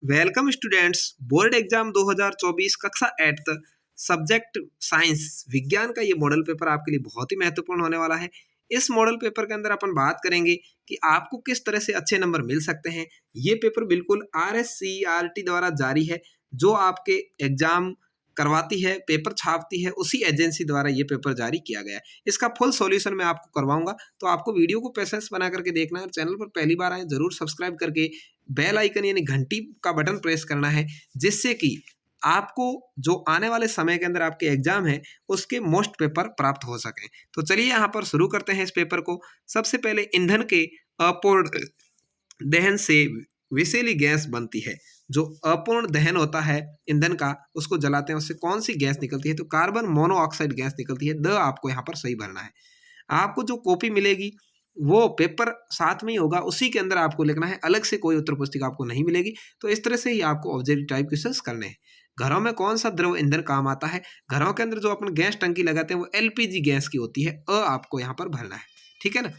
Welcome students. Board exam 2024 कक्षा 8th subject science विज्ञान का ये मॉडल पेपर आपके लिए बहुत ही महत्वपूर्ण होने वाला है। इस मॉडल पेपर के अंदर अपन बात करेंगे कि आपको किस तरह से अच्छे नंबर मिल सकते हैं। ये पेपर बिल्कुल RSCERT द्वारा जारी है, जो आपके एग्जाम करवाती है, पेपर छापती है, उसी एजेंसी द्वारा ये पेपर जारी किया गया है। इसका फुल सॉल्यूशन मैं आपको करवाऊंगा, तो आपको वीडियो को पेशेंस बना करके देखना है और चैनल पर पहली बार आए जरूर सब्सक्राइब करके बेल आइकन यानी घंटी का बटन प्रेस करना है, जिससे कि आपको जो आने वाले समय के अंदर आपके एग्जाम है उसके मोस्ट पेपर प्राप्त हो सके। तो चलिए यहाँ पर शुरू करते हैं इस पेपर को। सबसे पहले ईंधन के अपूर्ण दहन से विषैली गैस बनती है। जो अपूर्ण दहन होता है ईंधन का, उसको जलाते हैं, उससे कौन सी गैस निकलती है? तो कार्बन मोनोऑक्साइड गैस निकलती है। द आपको यहाँ पर सही भरना है। आपको जो कॉपी मिलेगी वो पेपर साथ में ही होगा, उसी के अंदर आपको लिखना है, अलग से कोई उत्तर पुस्तिका आपको नहीं मिलेगी। तो इस तरह से ही आपको ऑब्जेक्टिव टाइप क्वेश्चंस करने हैं। घरों में कौन सा द्रव ईंधन काम आता है? घरों के अंदर जो अपन गैस टंकी लगाते हैं वो LPG गैस की होती है। आपको यहाँ पर भरना है, ठीक है ना।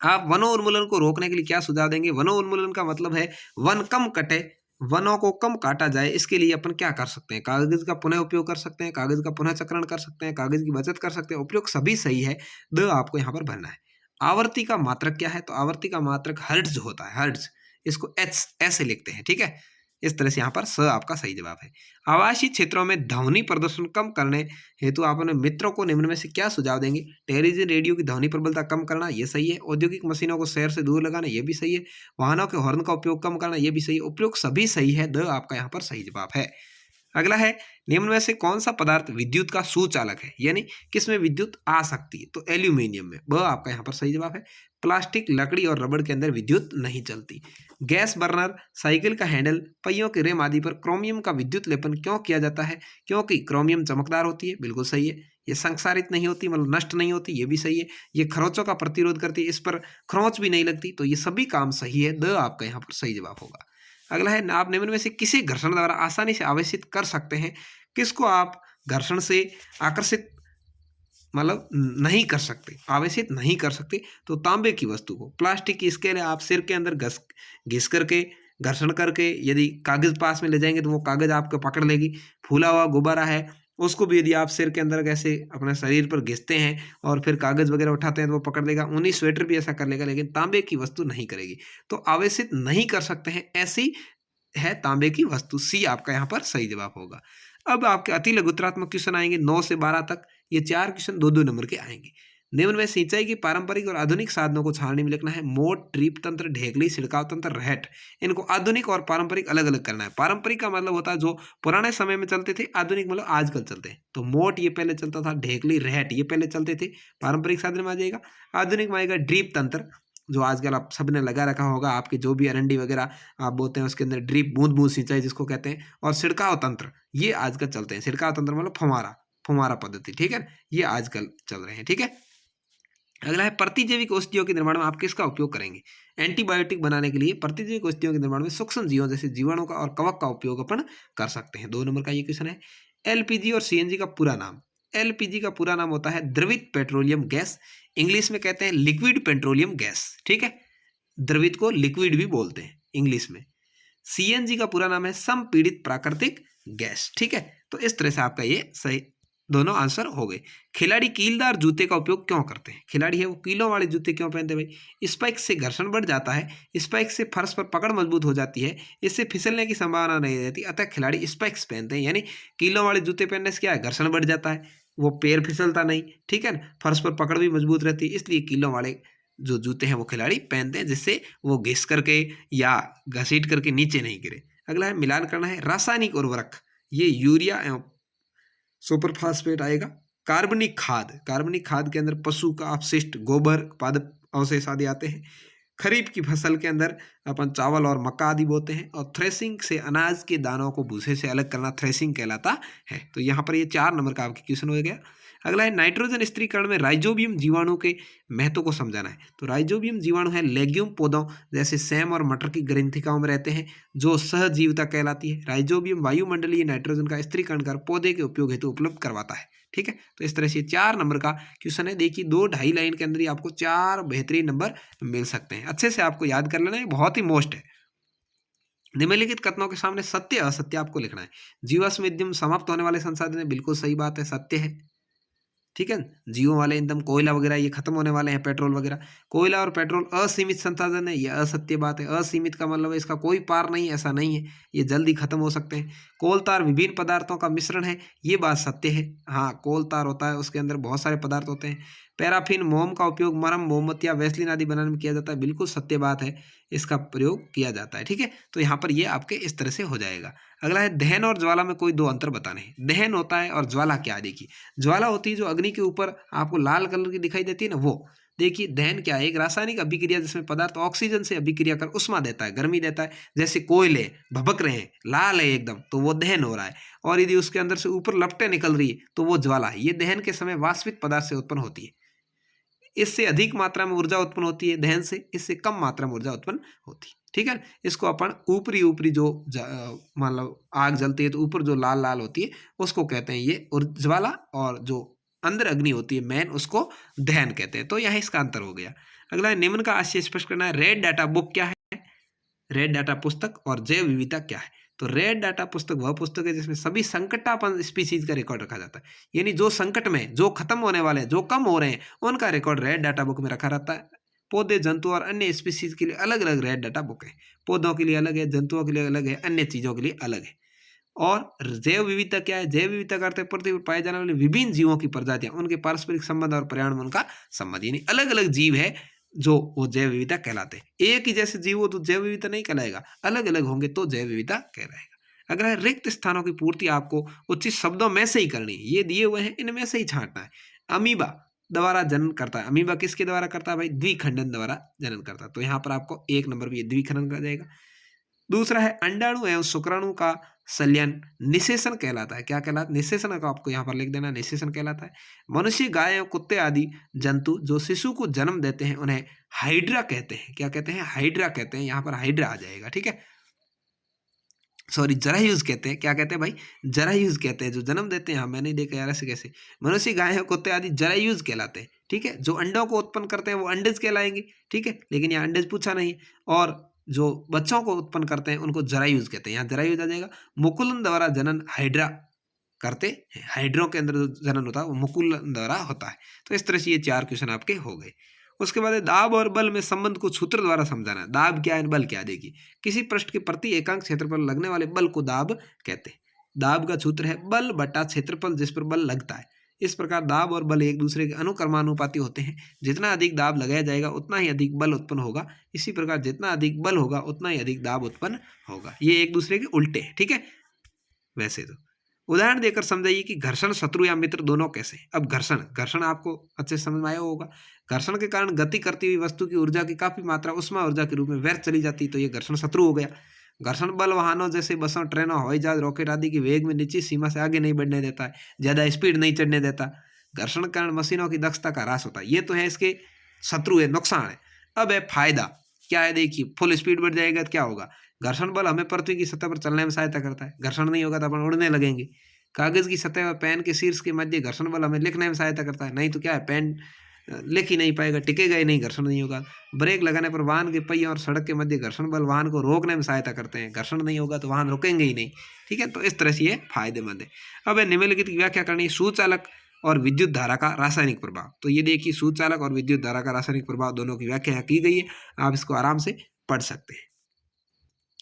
आप वनोन्मूलन को रोकने के लिए क्या सुझाव देंगे? वनोन्मूलन का मतलब है वन कम कटे, वनों को कम काटा जाए। इसके लिए अपन क्या कर सकते हैं? कागज का पुनः उपयोग कर सकते हैं, कागज का पुनः चक्रण कर सकते हैं, कागज की बचत कर सकते हैं। उपयोग सभी सही है। द आपको यहाँ पर भरना है। आवर्ती का मात्रक क्या है? तो आवर्ती का मात्रक हर्ट्ज होता है, हर्ट्ज। इसको एच ऐसे लिखते हैं, ठीक है। इस तरह से यहाँ पर स आपका सही जवाब है। आवासीय क्षेत्रों में ध्वनि प्रदूषण कम करने हेतु आप अपने मित्रों को निम्न में से क्या सुझाव देंगे? टेलीविजन रेडियो की ध्वनि प्रबलता कम करना, ये सही है। औद्योगिक मशीनों को शहर से दूर लगाना, ये भी सही है। वाहनों के हॉर्न का उपयोग कम करना, ये भी सही है। उपयोग सभी सही है। द आपका यहाँ पर सही जवाब है। अगला है, निम्न में से कौन सा पदार्थ विद्युत का सुचालक है, यानी किसमें विद्युत आ सकती है? तो एल्यूमिनियम में। ब आपका यहाँ पर सही जवाब है। प्लास्टिक, लकड़ी और रबड़ के अंदर विद्युत नहीं चलती। गैस बर्नर, साइकिल का हैंडल, पहियों के रेम आदि पर क्रोमियम का विद्युत लेपन क्यों किया जाता है? क्योंकि क्रोमियम चमकदार होती है, बिल्कुल सही है। ये संक्षारित नहीं होती, मतलब नष्ट नहीं होती, ये भी सही है। ये खरोंचों का प्रतिरोध करती है, इस पर खरोंच भी नहीं लगती। तो ये सभी काम सही है। द आपका यहाँ पर सही जवाब होगा। अगला है, आप निम्न में से किसी घर्षण द्वारा आसानी से आवेशित कर सकते हैं? किसको आप घर्षण से आकर्षित मतलब नहीं कर सकते, आवेशित नहीं कर सकते? तो तांबे की वस्तु को। प्लास्टिक की स्केल है, आप सिर के अंदर घिस करके घर्षण करके यदि कागज पास में ले जाएंगे तो वो कागज आपको पकड़ लेगी। फूला हुआ गुब्बारा है, उसको भी यदि आप सिर के अंदर कैसे अपने शरीर पर घिसते हैं और फिर कागज वगैरह उठाते हैं तो वो पकड़ लेगा। ऊनी स्वेटर भी ऐसा कर लेगा, लेकिन तांबे की वस्तु नहीं करेगी। तो आवेशित नहीं कर सकते हैं, ऐसी है तांबे की वस्तु। सी आपका यहाँ पर सही जवाब होगा। अब आपके अति लघुत्रात्मक क्वेश्चन आएंगे 9 से 12 तक। ये 4 क्वेश्चन 2-2 नंबर के आएंगे। निम्न में सिंचाई की पारंपरिक और आधुनिक साधनों को सारणी में लिखना है। मोट, ड्रिप तंत्र, ढेकली, छिड़काव तंत्र, रहट। इनको आधुनिक और पारंपरिक अलग अलग करना है। पारंपरिक का मतलब होता है जो पुराने समय में चलते थे, आधुनिक मतलब आजकल चलते हैं। तो मोट ये पहले चलता था, ढेकली, रहट ये पहले चलते थे, पारंपरिक साधन में आ जाएगा। आधुनिक में आएगा ड्रिप तंत्र, जो आजकल आप सबने लगा रखा होगा, आपके जो भी अरंडी वगैरह आप बोलते हैं उसके अंदर ड्रिप, बूंद बूंद सिंचाई जिसको कहते हैं। और छिड़काव तंत्र ये आजकल चलते हैं। छिड़काव तंत्र मतलब फुहारा, फुहारा पद्धति, ठीक है। ये आजकल चल रहे हैं, ठीक है। अगला है, प्रतिजैविक औषधियों के निर्माण में आप किसका उपयोग करेंगे? एंटीबायोटिक बनाने के लिए प्रतिजैविक औषधियों के निर्माण में सूक्ष्म जीवों जैसे जीवाणु का और कवक का उपयोग अपन कर सकते हैं। 2 नंबर का ये क्वेश्चन है। LPG और CNG का पूरा नाम? LPG का पूरा नाम होता है द्रवित पेट्रोलियम गैस, इंग्लिश में कहते हैं लिक्विड पेट्रोलियम गैस, ठीक है। द्रवित को लिक्विड भी बोलते हैं इंग्लिश में। CNG का पूरा नाम है संपीड़ित प्राकृतिक गैस, ठीक है। तो इस तरह से आपका ये सही दोनों आंसर हो गए। खिलाड़ी कीलदार जूते का उपयोग क्यों करते हैं? खिलाड़ी है वो कीलों वाले जूते क्यों पहनते हैं भाई? स्पाइक से घर्षण बढ़ जाता है, स्पाइक से फर्श पर पकड़ मजबूत हो जाती है, इससे फिसलने की संभावना नहीं रहती, अतः खिलाड़ी स्पाइक्स पहनते हैं। यानी कीलों वाले जूते पहनने से क्या है? घर्षण बढ़ जाता है, वो पैर फिसलता नहीं, ठीक है ना। फर्श पर पकड़ भी मजबूत रहती है, इसलिए कीलों वाले जो जूते हैं वो खिलाड़ी पहनते हैं, जिससे वो घिस करके या घसीट करके नीचे नहीं गिरे। अगला है, मिलान करना है। रासायनिक उर्वरक, ये यूरिया एवं सुपर फास्फेट आएगा। कार्बनिक खाद, कार्बनिक खाद के अंदर पशु का अपशिष्ट, गोबर, पादप अवशेष आदि आते हैं। खरीफ की फसल के अंदर अपन चावल और मक्का आदि बोते हैं। और थ्रेसिंग से अनाज के दानों को भूसे से अलग करना थ्रेसिंग कहलाता है। तो यहाँ पर ये 4 नंबर का आपके क्वेश्चन हो गया। अगला है, नाइट्रोजन स्थिरीकरण में राइजोबियम जीवाणु के महत्व को समझाना है। तो राइजोबियम जीवाणु है लेग्यूम पौधों जैसे सेम और मटर की ग्रंथिकाओं में रहते हैं, जो सहजीविता कहलाती है। राइजोबियम वायुमंडलीय नाइट्रोजन का स्थिरीकरण कर पौधे के उपयोग हेतु उपलब्ध करवाता है, ठीक है। तो इस तरह से 4 नंबर का क्वेश्चन है। देखिए 2-2.5 लाइन के अंदर ही आपको 4 बेहतरीन नंबर मिल सकते हैं। अच्छे से आपको याद कर लेना है, बहुत ही मोस्ट है। निम्नलिखित कथनों के सामने सत्य असत्य आपको लिखना है। जीवाश्म ईंधन समाप्त होने वाले संसाधन है, बिल्कुल सही बात है, सत्य है। ठीक है, जीवों वाले ईंधन कोयला वगैरह ये खत्म होने वाले हैं, पेट्रोल वगैरह। कोयला और पेट्रोल असीमित संसाधन है, ये असत्य बात है। असीमित का मतलब है इसका कोई पार नहीं, ऐसा नहीं है, ये जल्दी खत्म हो सकते हैं। कोल तार विभिन्न पदार्थों का मिश्रण है, ये बात सत्य है। हाँ, कोल तार होता है, उसके अंदर बहुत सारे पदार्थ होते हैं। पैराफिन मोम का उपयोग मरहम, मोमबत्ती या वैसलीन आदि बनाने में किया जाता है, बिल्कुल सत्य बात है, इसका प्रयोग किया जाता है। ठीक है, तो यहाँ पर ये आपके इस तरह से हो जाएगा। अगला है दहन और ज्वाला में कोई दो अंतर बताने हैं। दहन होता है और ज्वाला क्या है, देखिए। ज्वाला होती है जो अग्नि के ऊपर आपको लाल कलर की दिखाई देती है ना, वो। देखिए दहन क्या है, एक रासायनिक अभिक्रिया जिसमें पदार्थ ऑक्सीजन से अभिक्रिया कर उष्मा देता है, गर्मी देता है। जैसे कोयले भभक रहे हैं, लाल है एकदम, तो वो दहन हो रहा है। और यदि उसके अंदर से ऊपर लपटें निकल रही है तो वो ज्वाला है। ये दहन के समय वाष्पित पदार्थ से उत्पन्न होती है। इससे अधिक मात्रा में ऊर्जा उत्पन्न होती है दहन से, इससे कम मात्रा में ऊर्जा उत्पन्न होती है। ठीक है, इसको अपन ऊपरी ऊपरी जो मतलब आग जलती है तो ऊपर जो लाल लाल होती है उसको कहते हैं ये ज्वाला, और जो अंदर अग्नि होती है मेन उसको दहन कहते हैं। तो यहाँ इसका अंतर हो गया। अगला है निम्न का आशय स्पष्ट करना है। रेड डाटा बुक क्या है, रेड डाटा पुस्तक, और जैव विविधता क्या है। तो रेड डाटा पुस्तक वह पुस्तक है जिसमें सभी संकटापन्न स्पीसीज का रिकॉर्ड रखा जाता है, यानी जो संकट में, जो खत्म होने वाले हैं, जो कम हो रहे हैं, उनका रिकॉर्ड रेड डाटा बुक में रखा रहता है। पौधे, जंतु और अन्य स्पीसीज के लिए अलग अलग रेड डाटा बुक है। पौधों के लिए अलग है, जंतुओं के लिए अलग है, अन्य चीजों के लिए अलग है। और जैव विविधता क्या है, जैव विविधता का अर्थ है पृथ्वी पर पाए जाने वाले विभिन्न जीवों की प्रजातियां, उनके पारस्परिक संबंध और पर्यावरण में उनका संबंध, यानी अलग अलग जीव है जो वो जैव विविधता कहलाते हैं। एक ही जैसे जीव हो तो जैव विविधता नहीं कहलाएगा, अलग अलग होंगे तो जैव विविधता कहलाएगा। अगर रिक्त स्थानों की पूर्ति आपको उचित शब्दों में से ही करनी है, ये दिए हुए हैं इनमें से ही छांटना है। अमीबा द्वारा जनन करता है, अमीबा किसके द्वारा करता है भाई, द्विखंडन द्वारा जनन करता है, तो यहाँ पर आपको एक नंबर भी द्विखंडन का जाएगा। दूसरा है अंडाणु एवं शुक्राणु का संलयन निषेचन कहलाता है। क्या कहलाता है, निषेचन का आपको यहाँ पर लिख देना, निषेचन कहलाता है। मनुष्य, गाय और कुत्ते आदि जंतु जो शिशु को जन्म देते हैं उन्हें हाइड्रा कहते हैं। क्या कहते हैं, हाइड्रा कहते हैं, यहाँ पर हाइड्रा आ जाएगा। ठीक है, सॉरी जरायुज कहते हैं। क्या कहते हैं भाई, जरायुज कहते हैं, जो जन्म देते हैं। हाँ, मैंने देखा यार ऐसे कैसे। मनुष्य, गाय कुत्ते आदि जरायुज कहलाते हैं। ठीक है, जो अंडों को उत्पन्न करते हैं वो अंडज कहलाएंगे। ठीक है, लेकिन यहाँ अंडज पूछा नहीं है। और जो बच्चों को उत्पन्न करते हैं उनको जरायुज कहते हैं, यहाँ जरायुज आ जाएगा। मुकुलन द्वारा जनन हाइड्रा करते हैं, हाइड्रो के अंदर जो जनन होता है वो मुकुलन द्वारा होता है। तो इस तरह से ये 4 क्वेश्चन आपके हो गए। उसके बाद दाब और बल में संबंध को सूत्र द्वारा समझाना है। दाब क्या है, बल क्या है, देखिए। किसी पृष्ठ के प्रति एकांक क्षेत्र पर लगने वाले बल को दाब कहते हैं। दाब का सूत्र है बल बटा क्षेत्रफल जिस पर बल लगता है। इस प्रकार दाब और बल एक दूसरे के अनुक्रमानुपाती होते हैं। जितना अधिक दाब लगाया जाएगा उतना ही अधिक बल उत्पन्न होगा। इसी प्रकार जितना अधिक बल होगा उतना ही अधिक दाब उत्पन्न होगा। ये एक दूसरे के उल्टे हैं। ठीक है, वैसे तो उदाहरण देकर समझाइए कि घर्षण शत्रु या मित्र दोनों कैसे। अब घर्षण, घर्षण आपको अच्छे समझ में आया होगा। घर्षण के कारण गति करती हुई वस्तु की ऊर्जा की काफी मात्रा उष्मा ऊर्जा के रूप में व्यर्थ चली जाती, तो ये घर्षण शत्रु हो गया। घर्षण बल वाहनों जैसे बसों, ट्रेनों, हवाई जहाज, रॉकेट आदि की वेग में निश्चित सीमा से आगे नहीं बढ़ने देता है, ज्यादा स्पीड नहीं चढ़ने देता। घर्षण के कारण मशीनों की दक्षता का ह्रास होता है। ये तो है इसके शत्रु है, नुकसान है। अब है फायदा, क्या है देखिए। फुल स्पीड बढ़ जाएगा तो क्या होगा, घर्षण बल हमें पृथ्वी की सतह पर चलने में सहायता करता है। घर्षण नहीं होगा तो अपन उड़ने लगेंगे। कागज की सतह पर पेन के शीर्ष के मध्य घर्षण बल हमें लिखने में सहायता करता है, नहीं तो क्या है, पेन लिख ही नहीं पाएगा, टिकेगा ही नहीं, घर्षण नहीं होगा। ब्रेक लगाने पर वाहन के पहिए और सड़क के मध्य घर्षण बल वाहन को रोकने में सहायता करते हैं। घर्षण नहीं होगा तो वाहन रुकेंगे ही नहीं। ठीक है, तो इस तरह से ये फायदेमंद है। अब निम्नलिखित की व्याख्या करनी है। सुचालक और विद्युत धारा का रासायनिक प्रभाव। तो ये देखिए, सुचालक और विद्युत धारा का रासायनिक प्रभाव दोनों की व्याख्या की गई है, आप इसको आराम से पढ़ सकते हैं।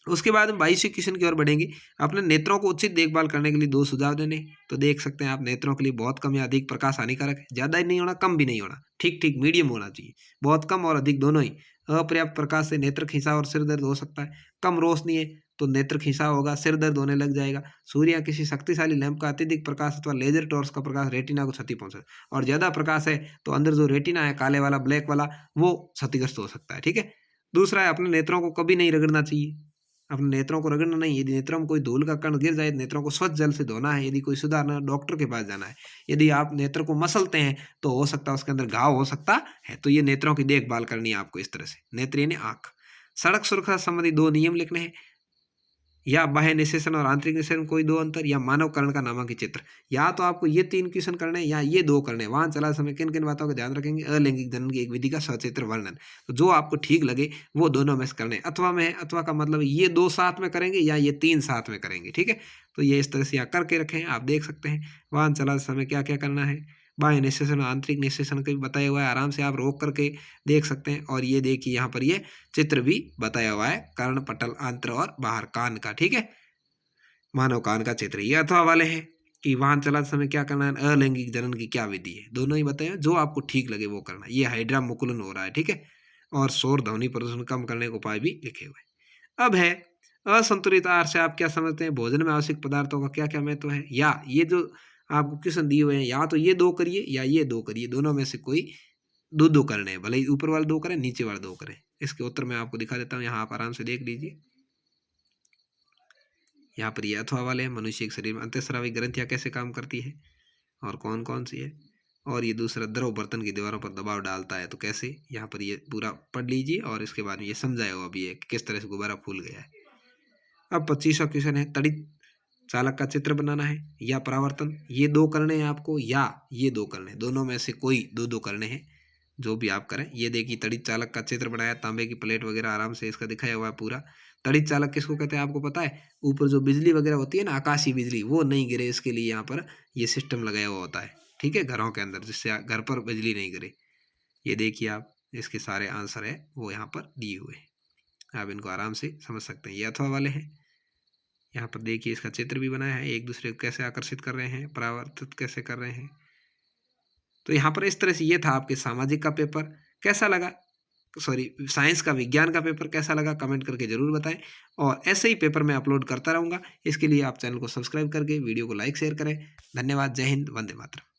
उसके बाद हम 22वें क्वेश्चन की ओर बढ़ेंगे। अपने नेत्रों को उचित देखभाल करने के लिए 2 सुझाव देने। तो देख सकते हैं आप, नेत्रों के लिए बहुत कम या अधिक प्रकाश हानिकारक है। ज़्यादा ही नहीं होना, कम भी नहीं होना, ठीक ठीक मीडियम होना चाहिए। बहुत कम और अधिक दोनों ही। अपर्याप्त प्रकाश से नेत्र खिंचाव और सिर दर्द हो सकता है। कम रोशनी है तो नेत्र खिंचाव होगा, सिर दर्द होने लग जाएगा। सूर्य या किसी शक्तिशाली लैंप का अत्यधिक प्रकाश अथवा लेजर टॉर्च का प्रकाश रेटिना को क्षति पहुंचा, और ज़्यादा प्रकाश है तो अंदर जो रेटिना है, काले वाला, ब्लैक वाला, वो क्षतिग्रस्त हो सकता है। ठीक है, दूसरा है अपने नेत्रों को कभी नहीं रगड़ना चाहिए। अपने नेत्रों को रगड़ना नहीं। यदि नेत्रों में कोई धूल का कण गिर जाए, नेत्रों को स्वच्छ जल से धोना है। यदि कोई सुधारना, डॉक्टर के पास जाना है। यदि आप नेत्र को मसलते हैं तो हो सकता है उसके अंदर घाव हो सकता है, तो ये नेत्रों की देखभाल करनी है आपको इस तरह से। नेत्र यानी आंख। सड़क सुरक्षा संबंधी 2 नियम लिखने हैं। या बाह्य निषेचन और आंतरिक निषेचन कोई दो अंतर, या मानव कर्ण का नामांकित चित्र। या तो आपको ये 3 क्वेश्चन करने हैं या ये 2 करने हैं। वाहन चलाते समय किन किन बातों का ध्यान रखेंगे? अलैंगिक जनन की एक विधि का सचित्र वर्णन। तो जो आपको ठीक लगे वो दोनों में से करने। अथवा में, अथवा का मतलब ये 2 साथ में करेंगे या ये 3 साथ में करेंगे, ठीक है। तो ये इस तरह से यहाँ करके रखे हैं, आप देख सकते हैं। वाहन चलाते समय क्या क्या करना है, बाह्य निषेचन और आंतरिक निषेचन का भी बताया हुआ है, आराम से आप रोक करके देख सकते हैं। और ये देखिए यहाँ पर ये चित्र भी बताया हुआ है, कर्ण, पटल, आंत्र और बाहर कान का, ठीक है, मानव कान का चित्र। ये अथवा वाले हैं कि वाहन चलाते समय क्या करना है, अलैंगिक जनन की क्या विधि है, दोनों ही बताए, जो आपको ठीक लगे वो करना। ये हाइड्रा मुकुलन हो रहा है, ठीक है। और शोर ध्वनि प्रदूषण कम करने के उपाय भी लिखे हुए हैं। अब है असंतुलित आहार से आप क्या समझते हैं, भोजन में आवश्यक पदार्थों का क्या क्या महत्व है। या ये जो आपको क्वेश्चन दिए हुए हैं, या तो ये 2 करिए या ये 2 करिए, दोनों में से कोई दो करने हैं, भले ही ऊपर वाले 2 करें नीचे वाले 2 करें। इसके उत्तर मैं आपको दिखा देता हूँ, यहाँ आप आराम से देख लीजिए। यहाँ पर ये अथवा वाले हैं, मनुष्य के शरीर में अंतःस्रावी ग्रंथियाँ कैसे काम करती है और कौन कौन सी है। और ये दूसरा, द्रव बर्तन की दीवारों पर दबाव डालता है तो कैसे, यहाँ पर ये पूरा पढ़ लीजिए और इसके बाद में ये समझाया हुआ भी है कि किस तरह से गुब्बारा फूल गया है। अब 25वां क्वेश्चन है, तड़ित चालक का चित्र बनाना है या परावर्तन। ये 2 करने हैं आपको या ये 2 करने हैं, दोनों में से कोई 2 करने हैं, जो भी आप करें। ये देखिए तड़ित चालक का चित्र बनाया, तांबे की प्लेट वगैरह आराम से इसका दिखाया हुआ है पूरा। तड़ित चालक किसको कहते हैं आपको पता है? ऊपर जो बिजली वगैरह होती है ना, आकाशीय बिजली, वो नहीं गिरे इसके लिए यहाँ पर ये सिस्टम लगाया हुआ होता है, ठीक है, घरों के अंदर, जिससे घर पर बिजली नहीं गिरे। ये देखिए आप, इसके सारे आंसर है वो यहाँ पर दिए हुए हैं, आप इनको आराम से समझ सकते हैं। ये अथवा वाले हैं, यहाँ पर देखिए इसका चित्र भी बनाया है, एक दूसरे को कैसे आकर्षित कर रहे हैं, परावर्तित कैसे कर रहे हैं। तो यहाँ पर इस तरह से ये था आपके सामाजिक का पेपर। कैसा लगा, सॉरी साइंस का, विज्ञान का पेपर कैसा लगा, कमेंट करके जरूर बताएं। और ऐसे ही पेपर मैं अपलोड करता रहूँगा, इसके लिए आप चैनल को सब्सक्राइब करके वीडियो को लाइक शेयर करें। धन्यवाद, जय हिंद, वंदे मातरम।